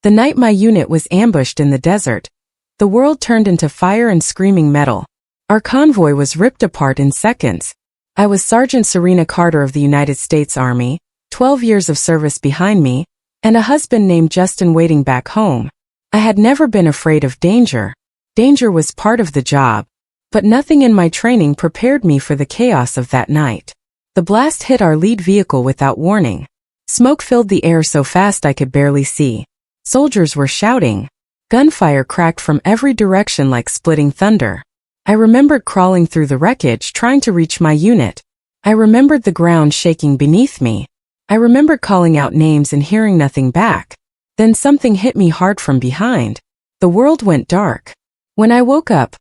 The night my unit was ambushed in the desert, the world turned into fire and screaming metal. Our convoy was ripped apart in seconds. I was Sergeant Serena Carter of the United States Army, 12 years of service behind me, and a husband named Justin waiting back home. I had never been afraid of danger. Danger was part of the job, but nothing in my training prepared me for the chaos of that night. The blast hit our lead vehicle without warning. Smoke filled the air so fast I could barely see. Soldiers were shouting. Gunfire cracked from every direction like splitting thunder. I remembered crawling through the wreckage trying to reach my unit. I remembered the ground shaking beneath me. I remembered calling out names and hearing nothing back. Then something hit me hard from behind. The world went dark. When I woke up,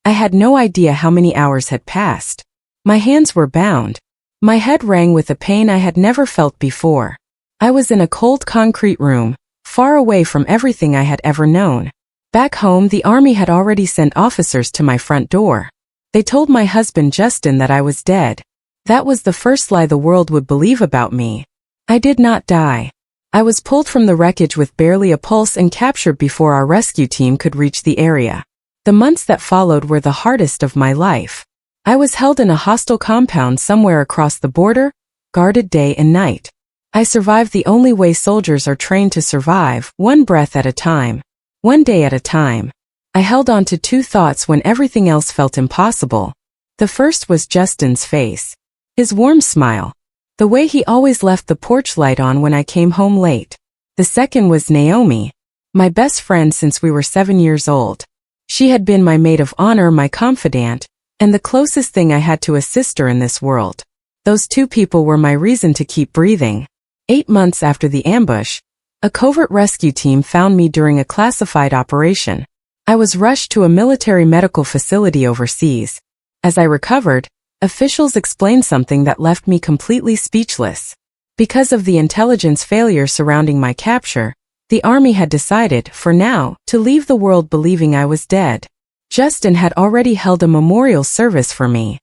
I had no idea how many hours had passed. My hands were bound. My head rang with a pain I had never felt before. I was in a cold concrete room, far away from everything I had ever known. Back home, the Army had already sent officers to my front door. They told my husband Justin that I was dead. That was the first lie the world would believe about me. I did not die. I was pulled from the wreckage with barely a pulse and captured before our rescue team could reach the area. The months that followed were the hardest of my life. I was held in a hostile compound somewhere across the border, guarded day and night. I survived the only way soldiers are trained to survive, one breath at a time, one day at a time. I held on to two thoughts when everything else felt impossible. The first was Justin's face. His warm smile. The way he always left the porch light on when I came home late. The second was Naomi, my best friend since we were 7 years old. She had been my maid of honor, my confidant, and the closest thing I had to a sister in this world. Those two people were my reason to keep breathing. 8 months after the ambush, a covert rescue team found me during a classified operation. I was rushed to a military medical facility overseas. As I recovered, officials explained something that left me completely speechless. Because of the intelligence failure surrounding my capture, the Army had decided, for now, to leave the world believing I was dead. Justin had already held a memorial service for me.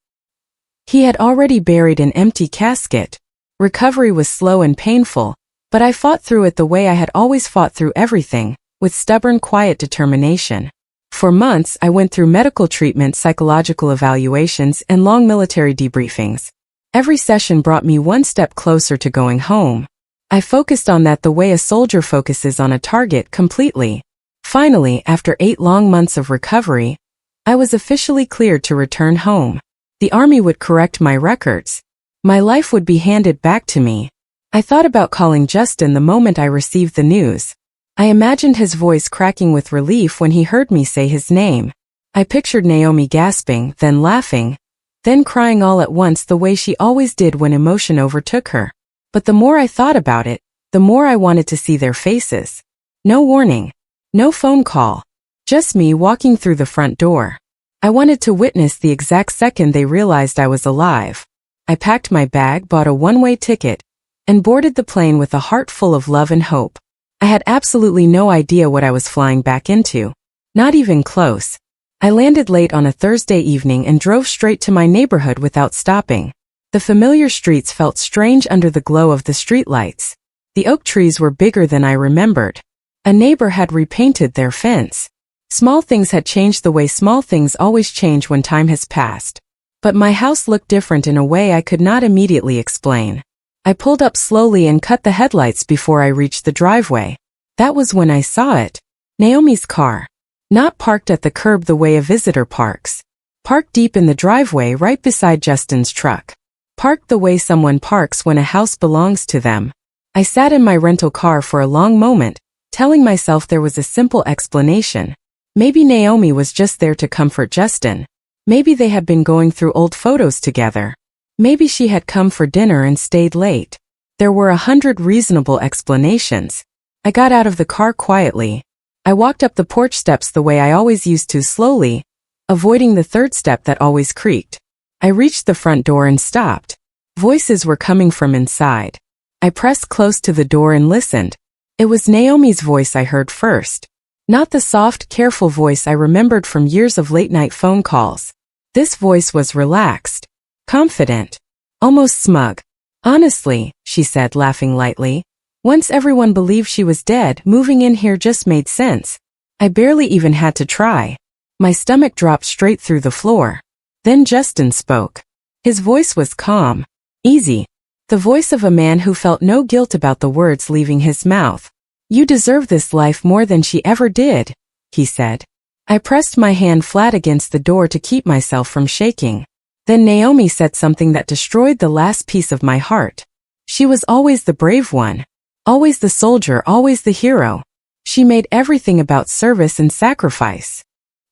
He had already buried an empty casket. Recovery was slow and painful, but I fought through it the way I had always fought through everything, with stubborn, quiet determination. For months, I went through medical treatment, psychological evaluations, and long military debriefings. Every session brought me one step closer to going home. I focused on that the way a soldier focuses on a target completely. Finally, after 8 long months of recovery, I was officially cleared to return home. The Army would correct my records. My life would be handed back to me. I thought about calling Justin the moment I received the news. I imagined his voice cracking with relief when he heard me say his name. I pictured Naomi gasping, then laughing, then crying all at once the way she always did when emotion overtook her. But the more I thought about it, the more I wanted to see their faces. No warning. No phone call. Just me walking through the front door. I wanted to witness the exact second they realized I was alive. I packed my bag, bought a one-way ticket, and boarded the plane with a heart full of love and hope. I had absolutely no idea what I was flying back into. Not even close. I landed late on a Thursday evening and drove straight to my neighborhood without stopping. The familiar streets felt strange under the glow of the streetlights. The oak trees were bigger than I remembered. A neighbor had repainted their fence. Small things had changed the way small things always change when time has passed. But my house looked different in a way I could not immediately explain. I pulled up slowly and cut the headlights before I reached the driveway. That was when I saw it. Naomi's car. Not parked at the curb the way a visitor parks. Parked deep in the driveway right beside Justin's truck. Parked the way someone parks when a house belongs to them. I sat in my rental car for a long moment, telling myself there was a simple explanation. Maybe Naomi was just there to comfort Justin. Maybe they had been going through old photos together. Maybe she had come for dinner and stayed late. There were 100 reasonable explanations. I got out of the car quietly. I walked up the porch steps the way I always used to, slowly, avoiding the third step that always creaked. I reached the front door and stopped. Voices were coming from inside. I pressed close to the door and listened. It was Naomi's voice I heard first. Not the soft, careful voice I remembered from years of late-night phone calls. This voice was relaxed, confident, almost smug. "Honestly," she said, laughing lightly, Once everyone believed she was dead, moving in here just made sense. I barely even had to try. My stomach dropped straight through the floor. Then Justin spoke. His voice was calm, easy. The voice of a man who felt no guilt about the words leaving his mouth. "You deserve this life more than she ever did," he said. I pressed my hand flat against the door to keep myself from shaking. Then Naomi said something that destroyed the last piece of my heart. She was always the brave one. Always the soldier, always the hero. She made everything about service and sacrifice.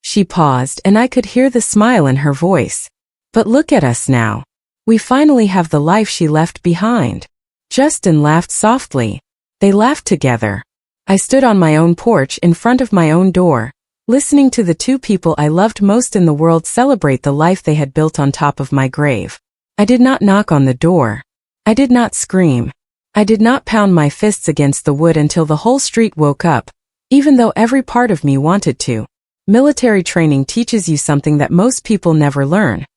She paused and I could hear the smile in her voice. But look at us now. We finally have the life she left behind. Justin laughed softly. They laughed together. I stood on my own porch in front of my own door, listening to the two people I loved most in the world celebrate the life they had built on top of my grave. I did not knock on the door. I did not scream. I did not pound my fists against the wood until the whole street woke up, even though every part of me wanted to. Military training teaches you something that most people never learn.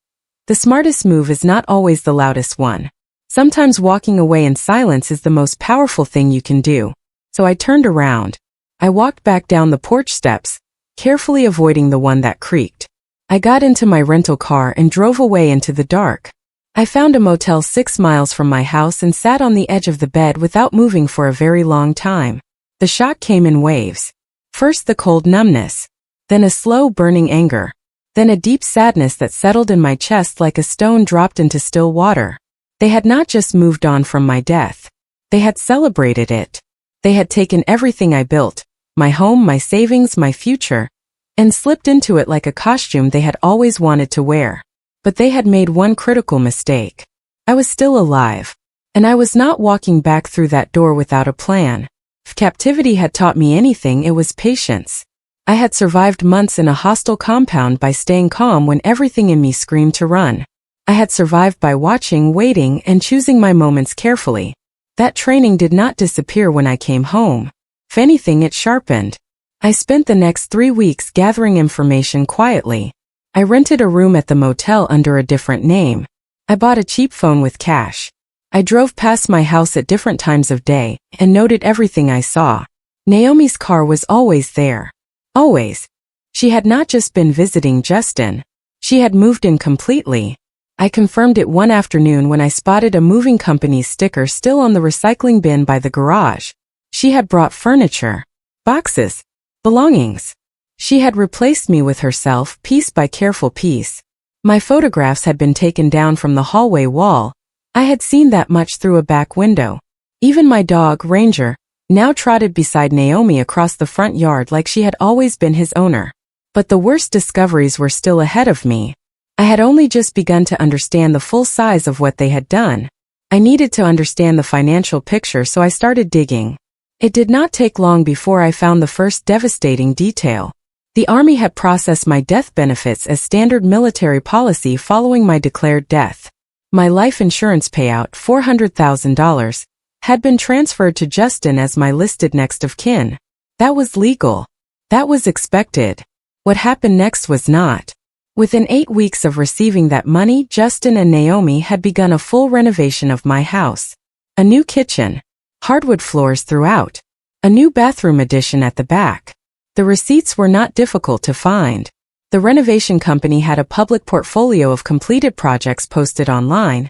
The smartest move is not always the loudest one. Sometimes walking away in silence is the most powerful thing you can do. So I turned around. I walked back down the porch steps, carefully avoiding the one that creaked. I got into my rental car and drove away into the dark. I found a motel 6 miles from my house and sat on the edge of the bed without moving for a very long time. The shock came in waves. First the cold numbness, then a slow burning anger, then a deep sadness that settled in my chest like a stone dropped into still water. They had not just moved on from my death. They had celebrated it. They had taken everything I built, my home, my savings, my future, and slipped into it like a costume they had always wanted to wear. But they had made one critical mistake. I was still alive, and I was not walking back through that door without a plan. If captivity had taught me anything, it was patience. I had survived months in a hostile compound by staying calm when everything in me screamed to run. I had survived by watching, waiting, and choosing my moments carefully. That training did not disappear when I came home. If anything, it sharpened. I spent the next 3 weeks gathering information quietly. I rented a room at the motel under a different name. I bought a cheap phone with cash. I drove past my house at different times of day and noted everything I saw. Naomi's car was always there. Always. She had not just been visiting Justin. She had moved in completely. I confirmed it one afternoon when I spotted a moving company's sticker still on the recycling bin by the garage. She had brought furniture, boxes, belongings. She had replaced me with herself, piece by careful piece. My photographs had been taken down from the hallway wall. I had seen that much through a back window. Even my dog, Ranger, now trotted beside Naomi across the front yard like she had always been his owner. But the worst discoveries were still ahead of me. I had only just begun to understand the full size of what they had done. I needed to understand the financial picture, so I started digging. It did not take long before I found the first devastating detail. The Army had processed my death benefits as standard military policy following my declared death. My life insurance payout, $400,000, had been transferred to Justin as my listed next of kin. That was legal. That was expected. What happened next was not. Within 8 weeks of receiving that money, Justin and Naomi had begun a full renovation of my house. A new kitchen, hardwood floors throughout, a new bathroom addition at the back. The receipts were not difficult to find. The renovation company had a public portfolio of completed projects posted online,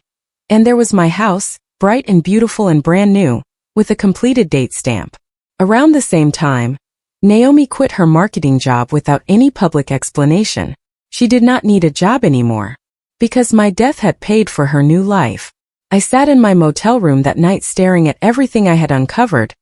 and there was my house, bright and beautiful and brand new, with a completed date stamp. Around the same time, Naomi quit her marketing job without any public explanation. She did not need a job anymore, because my death had paid for her new life. I sat in my motel room that night staring at everything I had uncovered,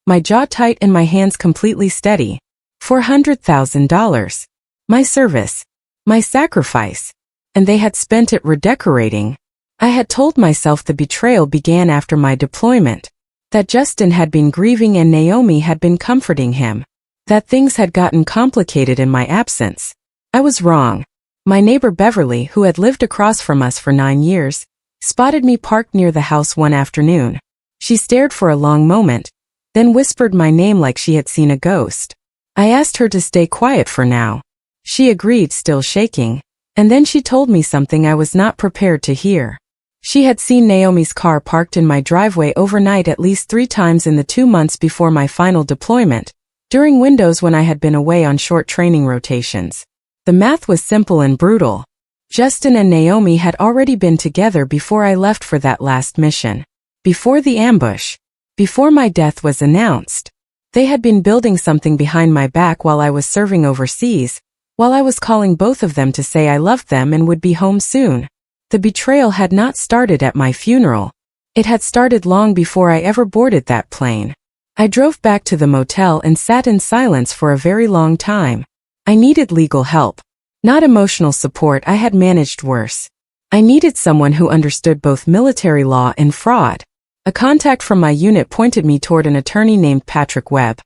my jaw tight and my hands completely steady. $400,000. My service. My sacrifice. And they had spent it redecorating. I had told myself the betrayal began after my deployment. That Justin had been grieving and Naomi had been comforting him. That things had gotten complicated in my absence. I was wrong. My neighbor Beverly, who had lived across from us for 9 years, spotted me parked near the house one afternoon. She stared for a long moment, then whispered my name like she had seen a ghost. I asked her to stay quiet for now. She agreed, still shaking, and then she told me something I was not prepared to hear. She had seen Naomi's car parked in my driveway overnight at least 3 times in the 2 months before my final deployment, during windows when I had been away on short training rotations. The math was simple and brutal. Justin and Naomi had already been together before I left for that last mission. Before the ambush. Before my death was announced. They had been building something behind my back while I was serving overseas, while I was calling both of them to say I loved them and would be home soon. The betrayal had not started at my funeral. It had started long before I ever boarded that plane. I drove back to the motel and sat in silence for a very long time. I needed legal help. Not emotional support. I had managed worse. I needed someone who understood both military law and fraud. A contact from my unit pointed me toward an attorney named Patrick Webb,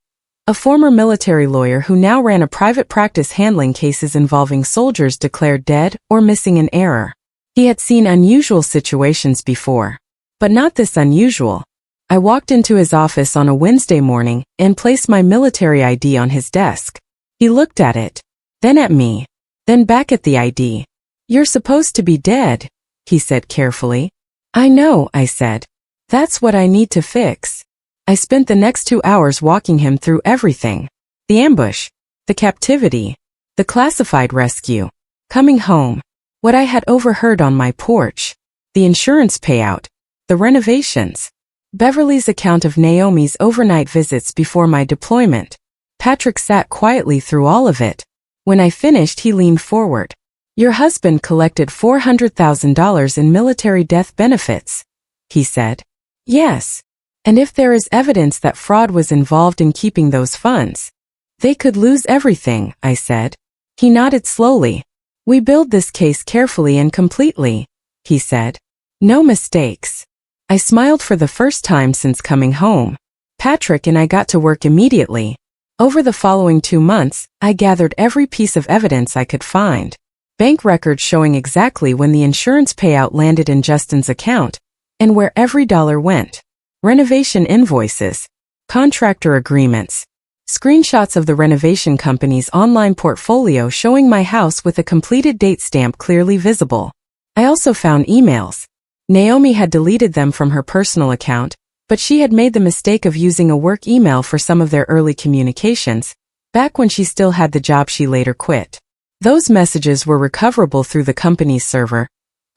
a former military lawyer who now ran a private practice handling cases involving soldiers declared dead or missing in error. He had seen unusual situations before, but not this unusual. I walked into his office on a Wednesday morning and placed my military ID on his desk. He looked at it, then at me, then back at the ID. "You're supposed to be dead," he said carefully. "I know," I said. "That's what I need to fix." I spent the next 2 hours walking him through everything. The ambush, the captivity, the classified rescue, coming home, what I had overheard on my porch, the insurance payout, the renovations, Beverly's account of Naomi's overnight visits before my deployment. Patrick sat quietly through all of it. When I finished, he leaned forward. "Your husband collected $400,000 in military death benefits," he said. "Yes. And if there is evidence that fraud was involved in keeping those funds, they could lose everything," I said. He nodded slowly. "We build this case carefully and completely," he said. "No mistakes." I smiled for the first time since coming home. Patrick and I got to work immediately. Over the following 2 months, I gathered every piece of evidence I could find. Bank records showing exactly when the insurance payout landed in Justin's account, and where every dollar went. Renovation invoices, contractor agreements, screenshots of the renovation company's online portfolio showing my house with a completed date stamp clearly visible. I also found emails. Naomi had deleted them from her personal account, but she had made the mistake of using a work email for some of their early communications, back when she still had the job she later quit. Those messages were recoverable through the company's server,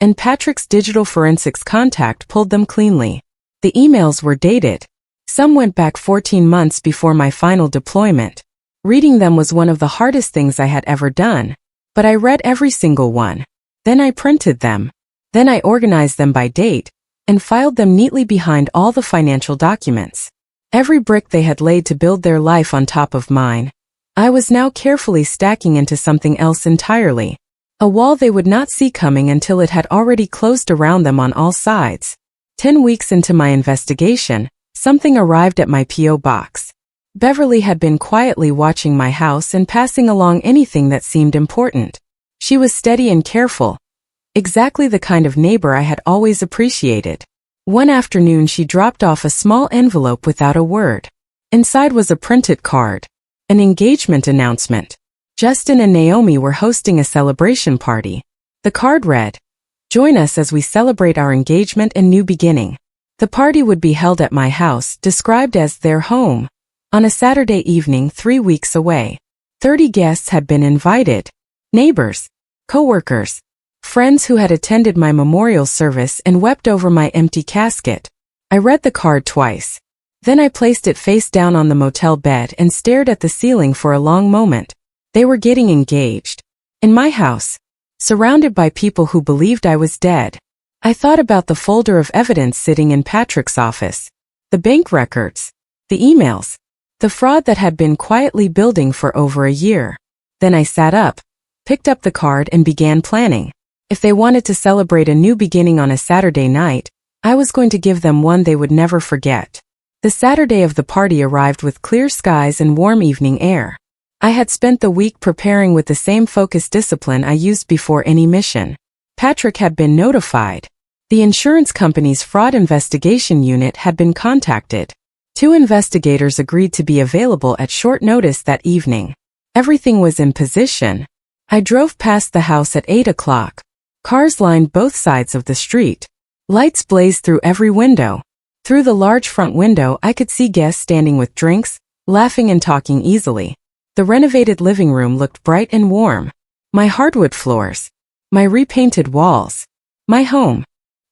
and Patrick's digital forensics contact pulled them cleanly. The emails were dated. Some went back 14 months before my final deployment. Reading them was one of the hardest things I had ever done, but I read every single one. Then I printed them. Then I organized them by date, and filed them neatly behind all the financial documents. Every brick they had laid to build their life on top of mine, I was now carefully stacking into something else entirely. A wall they would not see coming until it had already closed around them on all sides. 10 weeks into my investigation, something arrived at my P.O. box. Beverly had been quietly watching my house and passing along anything that seemed important. She was steady and careful. Exactly the kind of neighbor I had always appreciated. One afternoon she dropped off a small envelope without a word. Inside was a printed card. An engagement announcement. Justin and Naomi were hosting a celebration party. The card read, "Join us as we celebrate our engagement and new beginning." The party would be held at my house, described as their home, on a Saturday evening 3 weeks away. 30 guests had been invited. Neighbors, co-workers, friends who had attended my memorial service and wept over my empty casket. I read the card twice. Then I placed it face down on the motel bed and stared at the ceiling for a long moment. They were getting engaged. In my house. Surrounded by people who believed I was dead. I thought about the folder of evidence sitting in Patrick's office. The bank records. The emails. The fraud that had been quietly building for over a year. Then I sat up, picked up the card and began planning. If they wanted to celebrate a new beginning on a Saturday night, I was going to give them one they would never forget. The Saturday of the party arrived with clear skies and warm evening air. I had spent the week preparing with the same focused discipline I used before any mission. Patrick had been notified. The insurance company's fraud investigation unit had been contacted. 2 investigators agreed to be available at short notice that evening. Everything was in position. I drove past the house at 8 o'clock. Cars lined both sides of the street. Lights blazed through every window. Through the large front window, I could see guests standing with drinks, laughing and talking easily. The renovated living room looked bright and warm. My hardwood floors. My repainted walls. My home.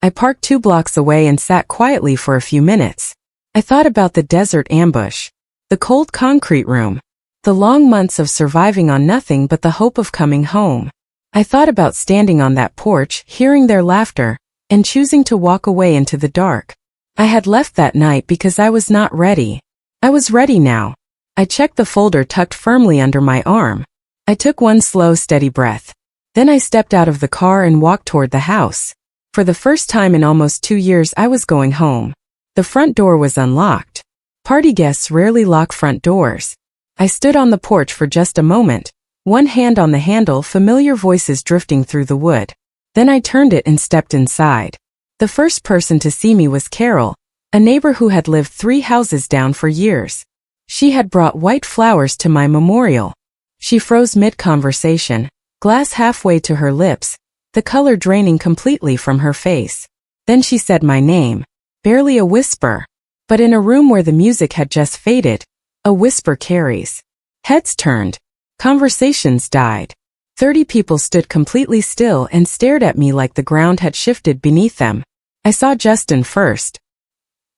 I parked 2 blocks away and sat quietly for a few minutes. I thought about the desert ambush. The cold concrete room. The long months of surviving on nothing but the hope of coming home. I thought about standing on that porch, hearing their laughter, and choosing to walk away into the dark. I had left that night because I was not ready. I was ready now. I checked the folder tucked firmly under my arm. I took one slow, steady breath. Then I stepped out of the car and walked toward the house. For the first time in almost 2 years, I was going home. The front door was unlocked. Party guests rarely lock front doors. I stood on the porch for just a moment, one hand on the handle, familiar voices drifting through the wood. Then I turned it and stepped inside. The first person to see me was Carol, a neighbor who had lived 3 houses down for years. She had brought white flowers to my memorial. She froze mid-conversation, glass halfway to her lips, the color draining completely from her face. Then she said my name, barely a whisper. But in a room where the music had just faded, a whisper carries. Heads turned. Conversations died. 30 people stood completely still and stared at me like the ground had shifted beneath them. I saw Justin first.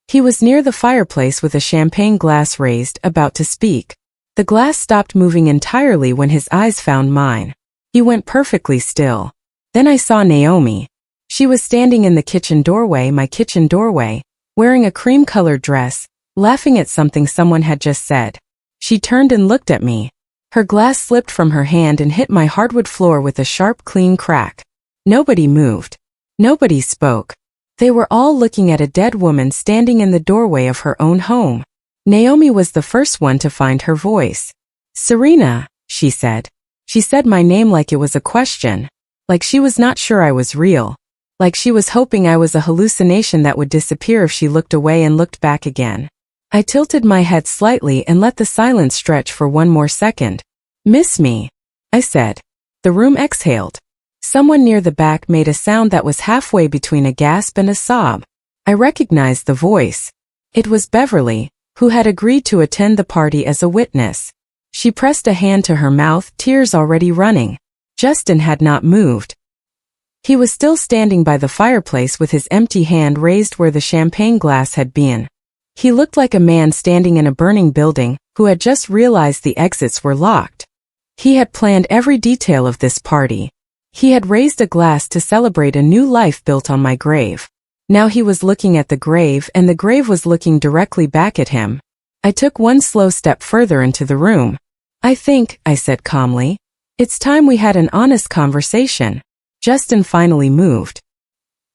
He was near the fireplace with a champagne glass raised, about to speak. The glass stopped moving entirely when his eyes found mine. He went perfectly still. Then I saw Naomi. She was standing in the kitchen doorway, my kitchen doorway, wearing a cream-colored dress, laughing at something someone had just said. She turned and looked at me. Her glass slipped from her hand and hit my hardwood floor with a sharp, clean crack. Nobody moved. Nobody spoke. They were all looking at a dead woman standing in the doorway of her own home. Naomi was the first one to find her voice. "Serena," she said. She said my name like it was a question. Like she was not sure I was real. Like she was hoping I was a hallucination that would disappear if she looked away and looked back again. I tilted my head slightly and let the silence stretch for one more second. "Miss me," I said. The room exhaled. Someone near the back made a sound that was halfway between a gasp and a sob. I recognized the voice. It was Beverly, who had agreed to attend the party as a witness. She pressed a hand to her mouth, tears already running. Justin had not moved. He was still standing by the fireplace with his empty hand raised where the champagne glass had been. He looked like a man standing in a burning building, who had just realized the exits were locked. He had planned every detail of this party. He had raised a glass to celebrate a new life built on my grave. Now he was looking at the grave, and the grave was looking directly back at him. I took one slow step further into the room. "I think," I said calmly, "it's time we had an honest conversation." Justin finally moved.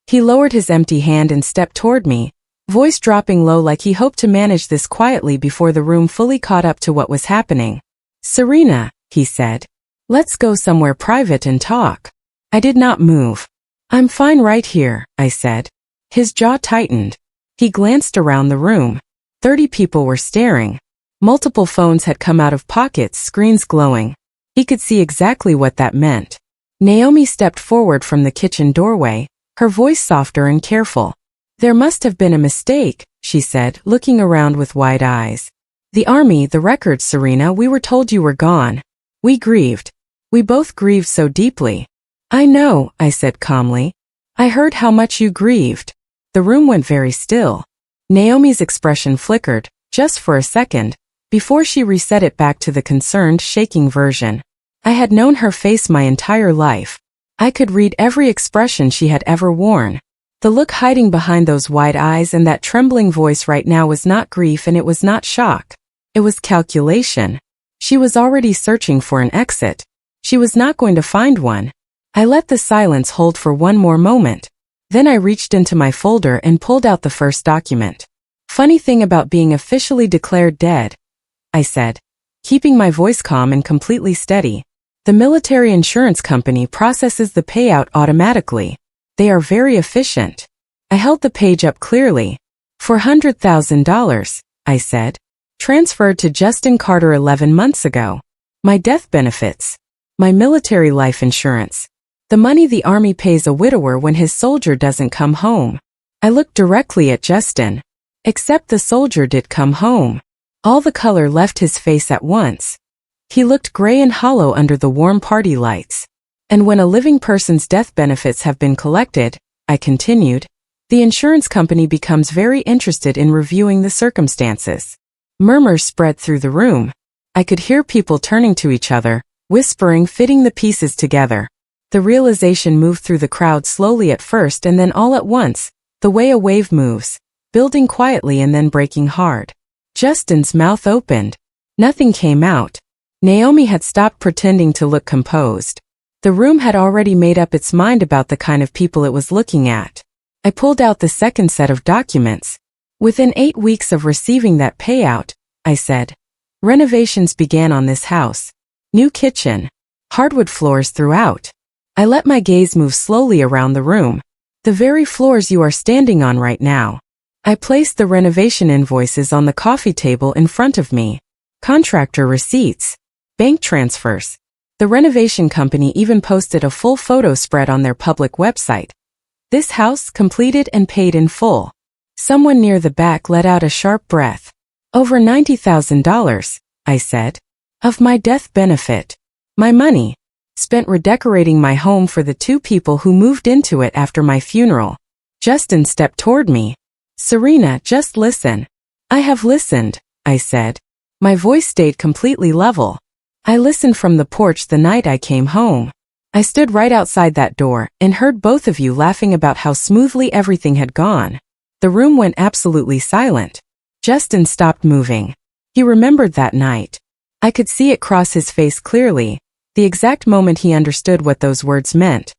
He lowered his empty hand and stepped toward me, voice dropping low like he hoped to manage this quietly before the room fully caught up to what was happening. "Serena," he said, "let's go somewhere private and talk." I did not move. "I'm fine right here," I said. His jaw tightened. He glanced around the room. 30 people were staring. Multiple phones had come out of pockets, screens glowing. He could see exactly what that meant. Naomi stepped forward from the kitchen doorway, her voice softer and careful. "There must have been a mistake," she said, looking around with wide eyes. "The army, the records, Serena, we were told you were gone. We grieved. We both grieved so deeply." "I know," I said calmly. "I heard how much you grieved." The room went very still. Naomi's expression flickered, just for a second, before she reset it back to the concerned, shaking version. I had known her face my entire life. I could read every expression she had ever worn. The look hiding behind those wide eyes and that trembling voice right now was not grief, and it was not shock. It was calculation. She was already searching for an exit. She was not going to find one. I let the silence hold for one more moment. Then I reached into my folder and pulled out the first document. "Funny thing about being officially declared dead," I said, keeping my voice calm and completely steady. "The military insurance company processes the payout automatically. They are very efficient." I held the page up clearly. $400,000, I said. "Transferred to Justin Carter 11 months ago. My death benefits. My military life insurance. The money the army pays a widower when his soldier doesn't come home." I looked directly at Justin. Except the soldier did come home. All the color left his face at once. He looked gray and hollow under the warm party lights. And when a living person's death benefits have been collected, I continued, the insurance company becomes very interested in reviewing the circumstances. Murmurs spread through the room. I could hear people turning to each other, whispering, fitting the pieces together. The realization moved through the crowd slowly at first and then all at once, the way a wave moves, building quietly and then breaking hard. Justin's mouth opened. Nothing came out. Naomi had stopped pretending to look composed. The room had already made up its mind about the kind of people it was looking at. I pulled out the second set of documents. Within 8 weeks of receiving that payout, I said, renovations began on this house. New kitchen. Hardwood floors throughout. I let my gaze move slowly around the room. The very floors you are standing on right now. I placed the renovation invoices on the coffee table in front of me. Contractor receipts. Bank transfers. The renovation company even posted a full photo spread on their public website. This house completed and paid in full. Someone near the back let out a sharp breath. Over $90,000, I said. Of my death benefit. My money. Spent redecorating my home for the 2 people who moved into it after my funeral. Justin stepped toward me. Serena, just listen. I have listened, I said. My voice stayed completely level. I listened from the porch the night I came home. I stood right outside that door and heard both of you laughing about how smoothly everything had gone. The room went absolutely silent. Justin stopped moving. He remembered that night. I could see it cross his face clearly, the exact moment he understood what those words meant.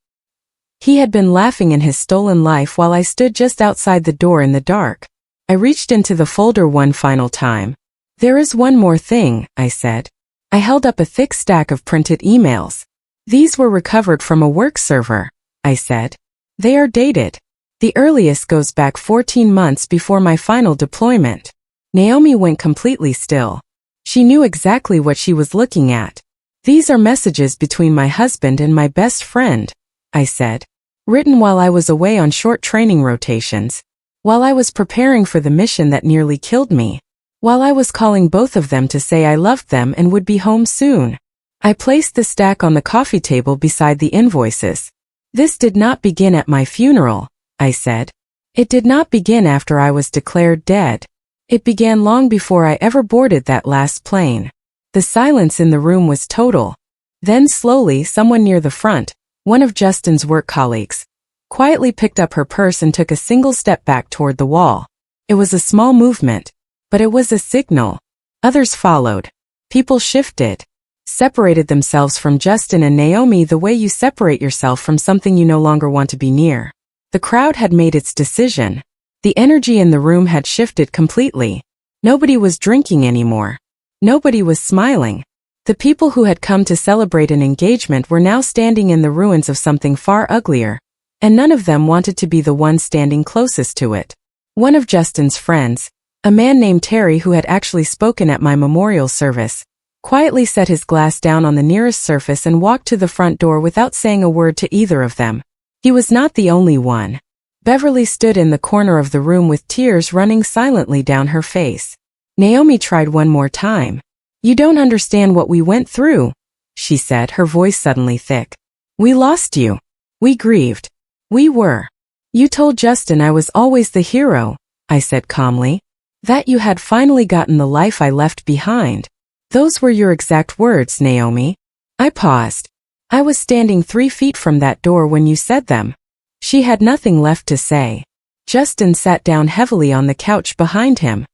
He had been laughing in his stolen life while I stood just outside the door in the dark. I reached into the folder one final time. There is one more thing, I said. I held up a thick stack of printed emails. These were recovered from a work server, I said. They are dated. The earliest goes back 14 months before my final deployment. Naomi went completely still. She knew exactly what she was looking at. These are messages between my husband and my best friend, I said. Written while I was away on short training rotations. While I was preparing for the mission that nearly killed me. While I was calling both of them to say I loved them and would be home soon. I placed the stack on the coffee table beside the invoices. This did not begin at my funeral, I said. It did not begin after I was declared dead. It began long before I ever boarded that last plane. The silence in the room was total. Then slowly someone near the front, one of Justin's work colleagues, quietly picked up her purse and took a single step back toward the wall. It was a small movement, but it was a signal. Others followed. People shifted, separated themselves from Justin and Naomi the way you separate yourself from something you no longer want to be near. The crowd had made its decision. The energy in the room had shifted completely. Nobody was drinking anymore. Nobody was smiling. The people who had come to celebrate an engagement were now standing in the ruins of something far uglier, and none of them wanted to be the one standing closest to it. One of Justin's friends, a man named Terry who had actually spoken at my memorial service, quietly set his glass down on the nearest surface and walked to the front door without saying a word to either of them. He was not the only one. Beverly stood in the corner of the room with tears running silently down her face. Naomi tried one more time. You don't understand what we went through, she said, her voice suddenly thick. We lost you. We grieved. We were. You told Justin I was always the hero, I said calmly. That you had finally gotten the life I left behind. Those were your exact words, Naomi. I paused. I was standing 3 feet from that door when you said them. She had nothing left to say. Justin sat down heavily on the couch behind him.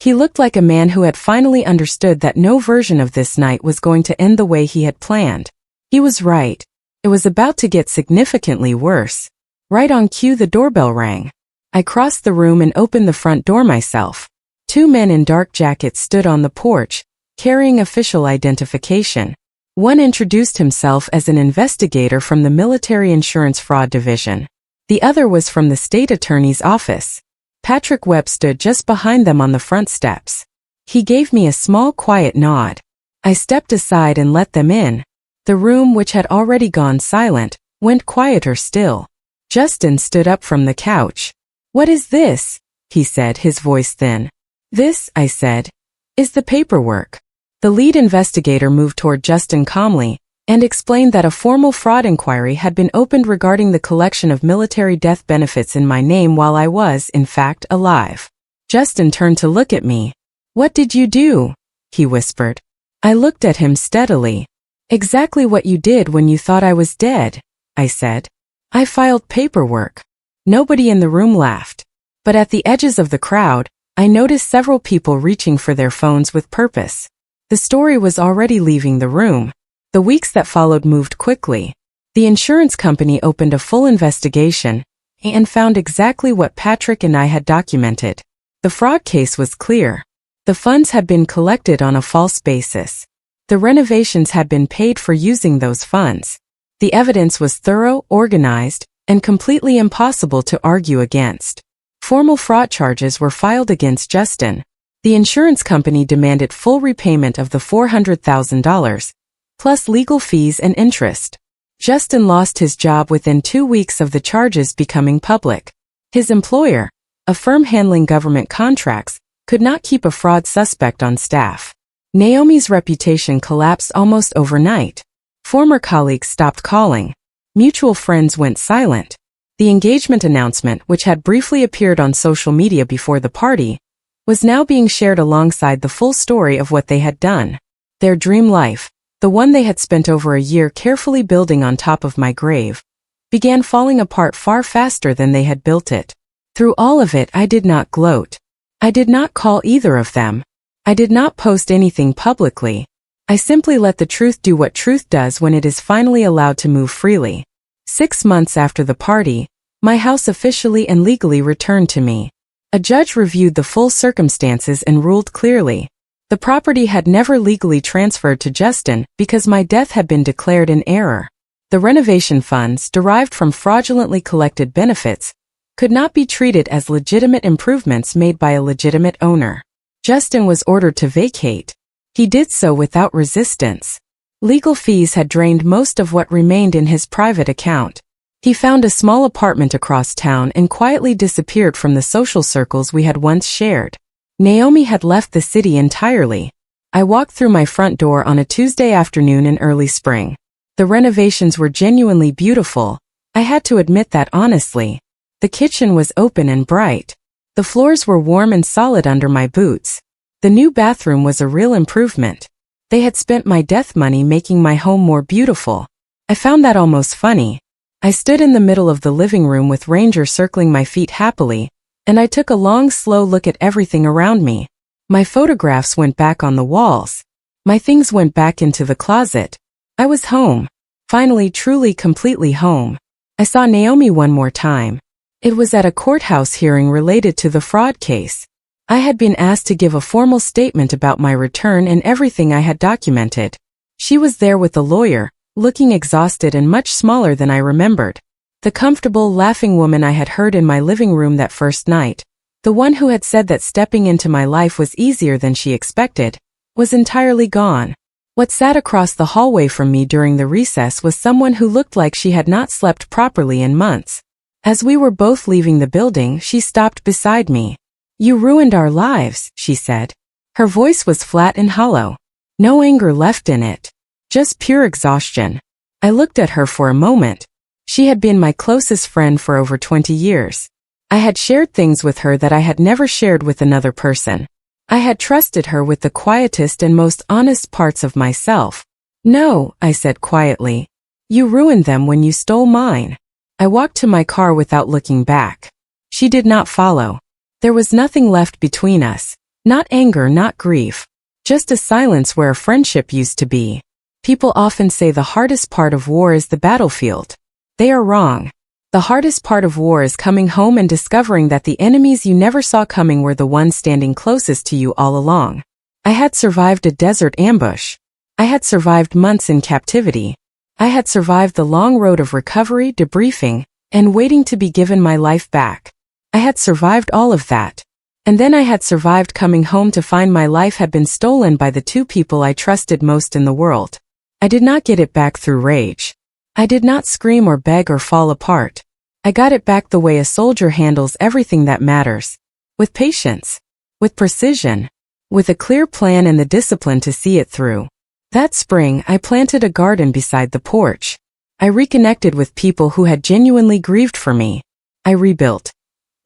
He looked like a man who had finally understood that no version of this night was going to end the way he had planned. He was right. It was about to get significantly worse. Right on cue, the doorbell rang. I crossed the room and opened the front door myself. 2 men in dark jackets stood on the porch, carrying official identification. One introduced himself as an investigator from the Military Insurance Fraud Division. The other was from the state attorney's office. Patrick Webb stood just behind them on the front steps. He gave me a small, quiet nod. I stepped aside and let them in. The room, which had already gone silent, went quieter still. Justin stood up from the couch. "What is this?" he said, his voice thin. "This," I said, "is the paperwork." The lead investigator moved toward Justin calmly and explained that a formal fraud inquiry had been opened regarding the collection of military death benefits in my name while I was, in fact, alive. Justin turned to look at me. "What did you do?" he whispered. I looked at him steadily. "Exactly what you did when you thought I was dead," I said. "I filed paperwork." Nobody in the room laughed. But at the edges of the crowd, I noticed several people reaching for their phones with purpose. The story was already leaving the room. The weeks that followed moved quickly. The insurance company opened a full investigation and found exactly what Patrick and I had documented. The fraud case was clear. The funds had been collected on a false basis. The renovations had been paid for using those funds. The evidence was thorough, organized, and completely impossible to argue against. Formal fraud charges were filed against Justin. The insurance company demanded full repayment of the $400,000, plus legal fees and interest. Justin lost his job within 2 weeks of the charges becoming public. His employer, a firm handling government contracts, could not keep a fraud suspect on staff. Naomi's reputation collapsed almost overnight. Former colleagues stopped calling. Mutual friends went silent. The engagement announcement, which had briefly appeared on social media before the party, was now being shared alongside the full story of what they had done. Their dream life, the one they had spent over a year carefully building on top of my grave, began falling apart far faster than they had built it. Through all of it, I did not gloat. I did not call either of them. I did not post anything publicly. I simply let the truth do what truth does when it is finally allowed to move freely. 6 months after the party, my house officially and legally returned to me. A judge reviewed the full circumstances and ruled clearly. The property had never legally transferred to Justin because my death had been declared in error. The renovation funds, derived from fraudulently collected benefits, could not be treated as legitimate improvements made by a legitimate owner. Justin was ordered to vacate. He did so without resistance. Legal fees had drained most of what remained in his private account. He found a small apartment across town and quietly disappeared from the social circles we had once shared. Naomi had left the city entirely. I walked through my front door on a Tuesday afternoon in early spring. The renovations were genuinely beautiful. I had to admit that honestly. The kitchen was open and bright. The floors were warm and solid under my boots. The new bathroom was a real improvement. They had spent my death money making my home more beautiful. I found that almost funny. I stood in the middle of the living room with Ranger circling my feet happily, and I took a long, slow look at everything around me. My photographs went back on the walls. My things went back into the closet. I was home. Finally, truly, completely home. I saw Naomi one more time. It was at a courthouse hearing related to the fraud case. I had been asked to give a formal statement about my return and everything I had documented. She was there with a lawyer, looking exhausted and much smaller than I remembered. The comfortable, laughing woman I had heard in my living room that first night, the one who had said that stepping into my life was easier than she expected, was entirely gone. What sat across the hallway from me during the recess was someone who looked like she had not slept properly in months. As we were both leaving the building, she stopped beside me. "You ruined our lives," she said. Her voice was flat and hollow. No anger left in it. Just pure exhaustion. I looked at her for a moment. She had been my closest friend for over 20 years. I had shared things with her that I had never shared with another person. I had trusted her with the quietest and most honest parts of myself. "No," I said quietly. "You ruined them when you stole mine." I walked to my car without looking back. She did not follow. There was nothing left between us. Not anger, not grief. Just a silence where a friendship used to be. People often say the hardest part of war is the battlefield. They are wrong. The hardest part of war is coming home and discovering that the enemies you never saw coming were the ones standing closest to you all along. I had survived a desert ambush. I had survived months in captivity. I had survived the long road of recovery, debriefing, and waiting to be given my life back. I had survived all of that. And then I had survived coming home to find my life had been stolen by the two people I trusted most in the world. I did not get it back through rage. I did not scream or beg or fall apart. I got it back the way a soldier handles everything that matters. With patience. With precision. With a clear plan and the discipline to see it through. That spring, I planted a garden beside the porch. I reconnected with people who had genuinely grieved for me. I rebuilt.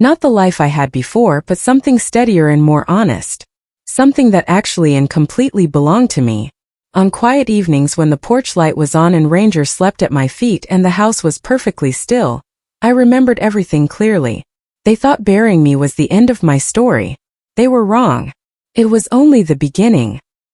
Not the life I had before, but something steadier and more honest. Something that actually and completely belonged to me. On quiet evenings when the porch light was on and Ranger slept at my feet and the house was perfectly still, I remembered everything clearly. They thought burying me was the end of my story. They were wrong. It was only the beginning.